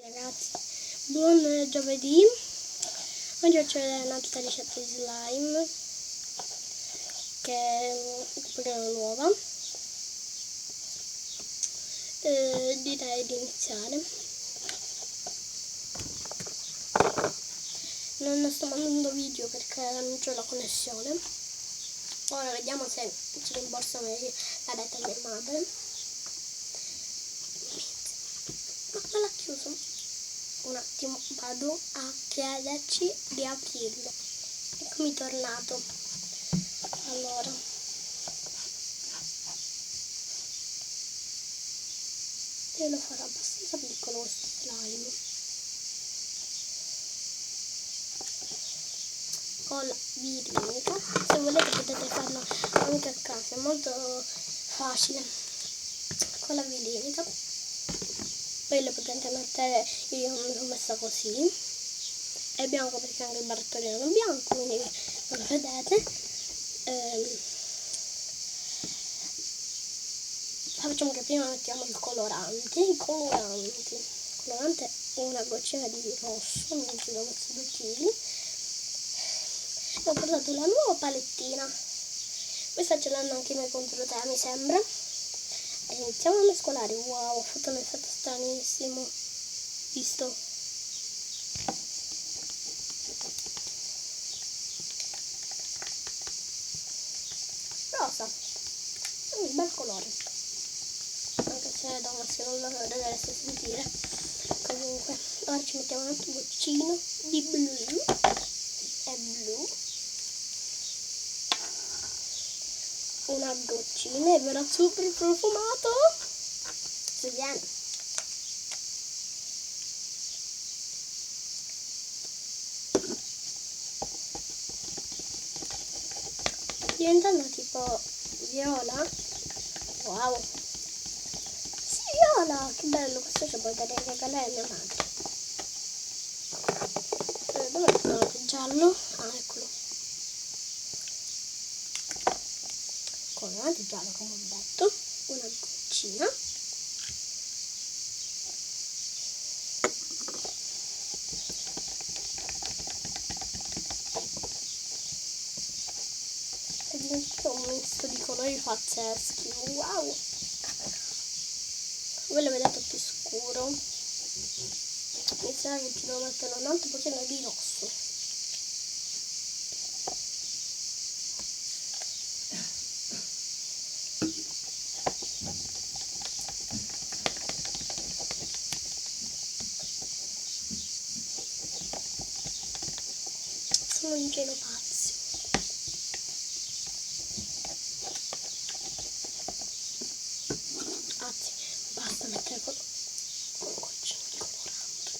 Ragazzi, buon giovedì. Oggi faccio vedere un'altra ricetta di slime che è un pochino nuova. Direi di iniziare. Non sto mandando video perché non c'è la connessione. Ora vediamo se ci rimborsano la rete a mia madre. Ma me l'ha chiuso. Un attimo, vado a chiederci di aprirlo. Eccomi tornato. Allora, e lo farò abbastanza piccolo questo slime. Con la virinica, se volete potete farlo anche a casa, è molto facile. Con la virinica. Poi le potete mettere, io me l'ho messa così, è bianco perché anche il barattolino è bianco, quindi non lo vedete. Facciamo che prima mettiamo il colorante, il colorante una goccina di rosso, non ci ho messo 2 kg. Ho portato la nuova palettina, questa ce l'hanno anche i miei contro te, mi sembra. E iniziamo a mescolare. Wow, ho fatto un effetto stranissimo, visto? Rosa, un bel colore, anche se da maschio non lo dovreste sentire. Comunque ora ci mettiamo un altro goccino di blu, è blu, una goccina e verrà super profumato. Si viene. Diventando tipo viola. Wow, sì, viola, che bello. Questo ci puoi dare in regalo a mia madre. Dove è il colore giallo? Ah, eccolo. Colorante giallo, come ho detto, una goccina. È diventato un misto di colori pazzeschi. Wow, voi lo vedete più scuro, mi sa che ci devo mettere un altro pochino di rosso. Sono un gelo pazzo. Anzi, basta mettere un goccino di colorante.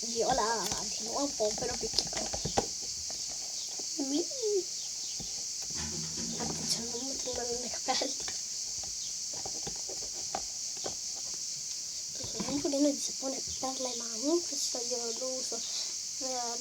Viola di nuovo, però piccolo. Attenzione, non metterlo nei capelli. Un pochino di sapone per le mani, questo io lo uso per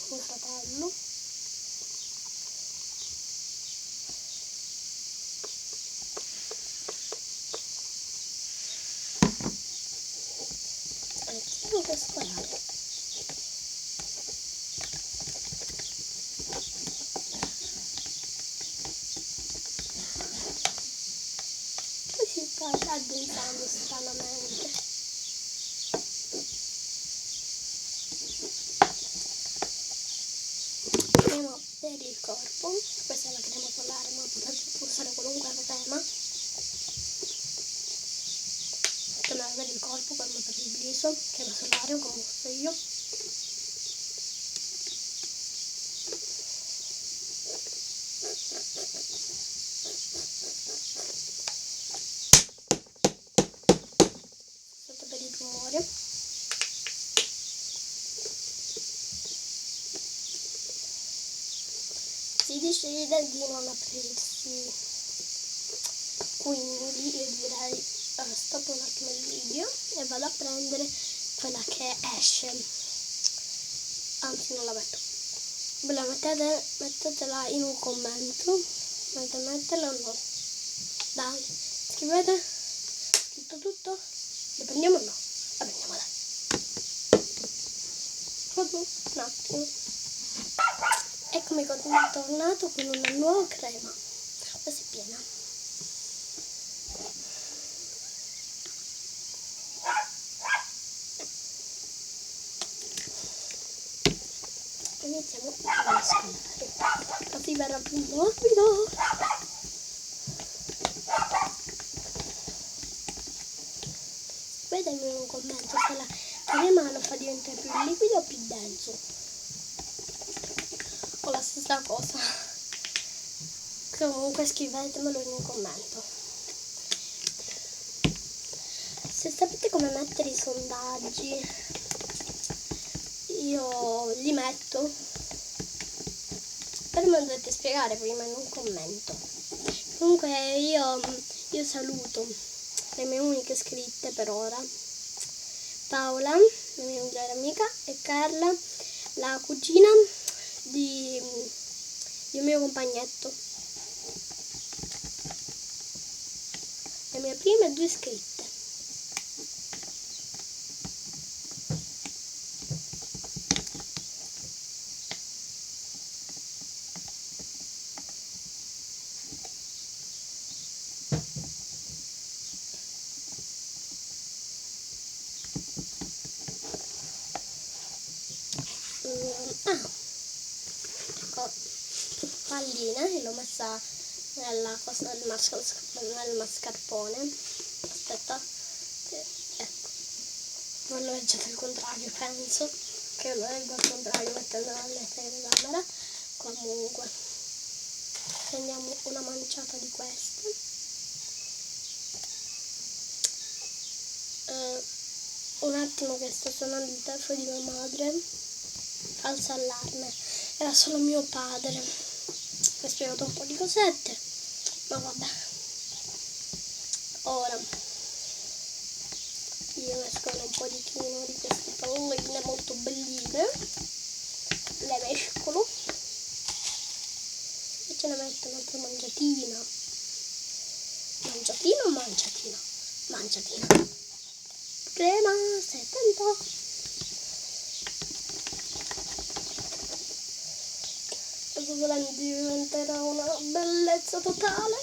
mio fratello. E devo mescolare. Poi si sta addensando stranamente. Crema per il corpo, questa è la crema solare, ma potete usare qualunque crema. Crema per il corpo, quella per il viso, crema solare come uso io. Questo per il rumore. Si decide di non aprirsi, quindi io direi stoppo un attimo il video e vado a prendere quella che esce. anzi non la metto. Ve la mettetela in un commento. Volete metterla o no? Dai, scrivete tutto. La prendiamo o no? La prendiamo, dai. Un attimo. Eccomi tornato con una nuova crema. Questa è piena. Iniziamo a mescolare, così verrà più morbido. Vedemi in un commento se la crema lo fa diventare più liquido o più denso, o la stessa cosa. Comunque scrivetemelo in un commento. Se sapete come mettere i sondaggi, io li metto, però me lo dovete spiegare prima in un commento. Comunque io saluto le mie uniche iscritte per ora: Paola, la mia migliore amica, e Carla, la cugina di un mio compagnetto. Le mie prime 2 iscritte. Ecco, palline, e l'ho messa nella cosa nel mascarpone. Aspetta, ecco, non lo leggete al contrario, penso che lo leggo al contrario mettendo la telecamera. Comunque prendiamo una manciata di queste. Un attimo che sta suonando il telefono di mia madre. Falso allarme, era solo mio padre. Mi ha spiegato un po' di cosette, ma vabbè. Ora io mescolo un po' di queste palline molto belline, le mescolo e ce ne metto un'altra mangiatina. Crema, stai attento. Questo diventerà una bellezza totale.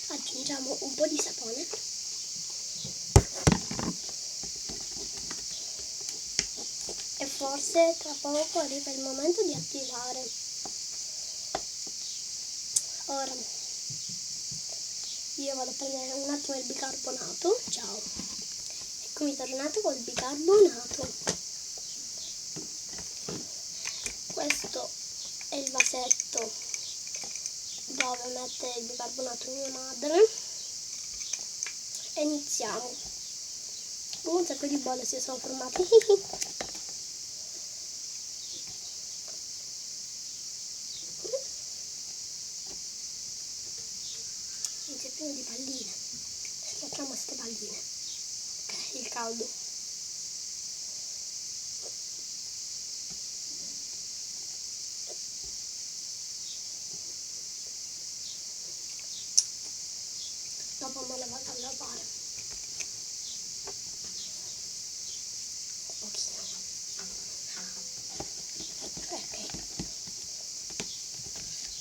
Aggiungiamo un po' di sapone. E forse tra poco arriva il momento di attivare. Ora io vado a prendere un attimo il bicarbonato. Ciao. Eccomi tornato col bicarbonato. Questo è il vasetto dove mettere il bicarbonato mia madre. E iniziamo. Un sacco di bolle si sono formate. C'è pieno di palline. Schiacciamo queste palline. Ok, il caldo. Dopo me le vado a lavare. Un pochino.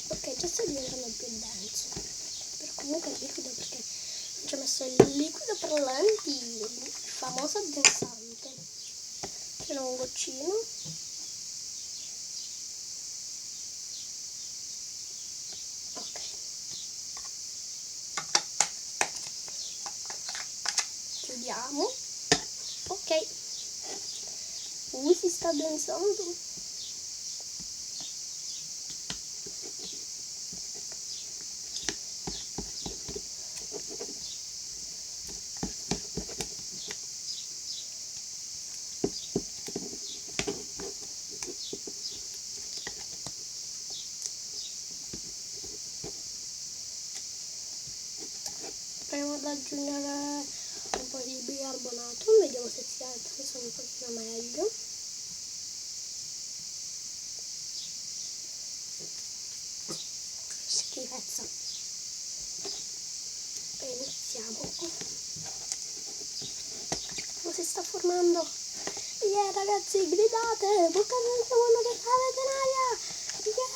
Ok, già sta diventando più denso. Però comunque è liquido perché non ci ho messo il liquido per le lentilli, il famoso addensante. Ce n'ho un goccino. Ok. Chiudiamo. Ok. Si sta addensando. Proviamo ad aggiungere un po' di bicarbonato, vediamo se si alza un pochino meglio. Schifezza. E iniziamo. Come si sta formando? Yeah ragazzi, gridate, bucate il secondo che avete in aria. Yeah!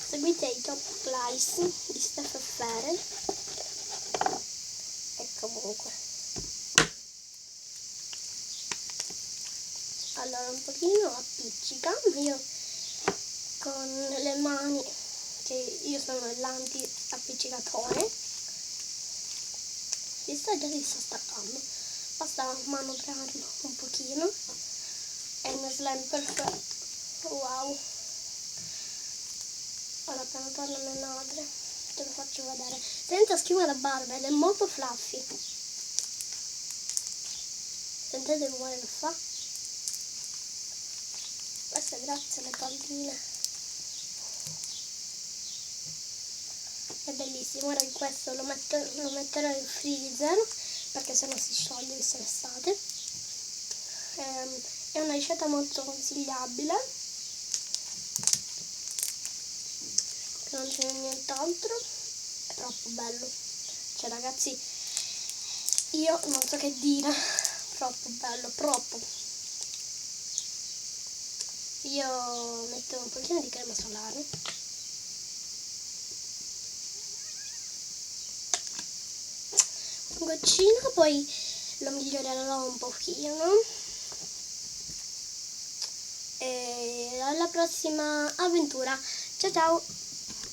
Seguite i top place di Steph Fere e comunque allora un pochino appiccica, ma io con le mani, che io sono l'anti appiccicatore, si sta staccando, basta manovrarlo un pochino e uno slime perfetto. Wow. Ora appena torna mia madre te lo faccio vedere, senza schiuma da barba ed è molto fluffy. Sentite il rumore che fa? Questo è grazie alle palline. È bellissimo. Ora questo lo metterò in freezer perché sennò si scioglie visto l'estate. È una ricetta molto consigliabile, non c'è nient'altro, è troppo bello, cioè ragazzi io non so che dire, troppo bello, troppo. Io metto un pochino di crema solare, un goccino, poi lo migliorerò un pochino e alla prossima avventura, ciao ciao.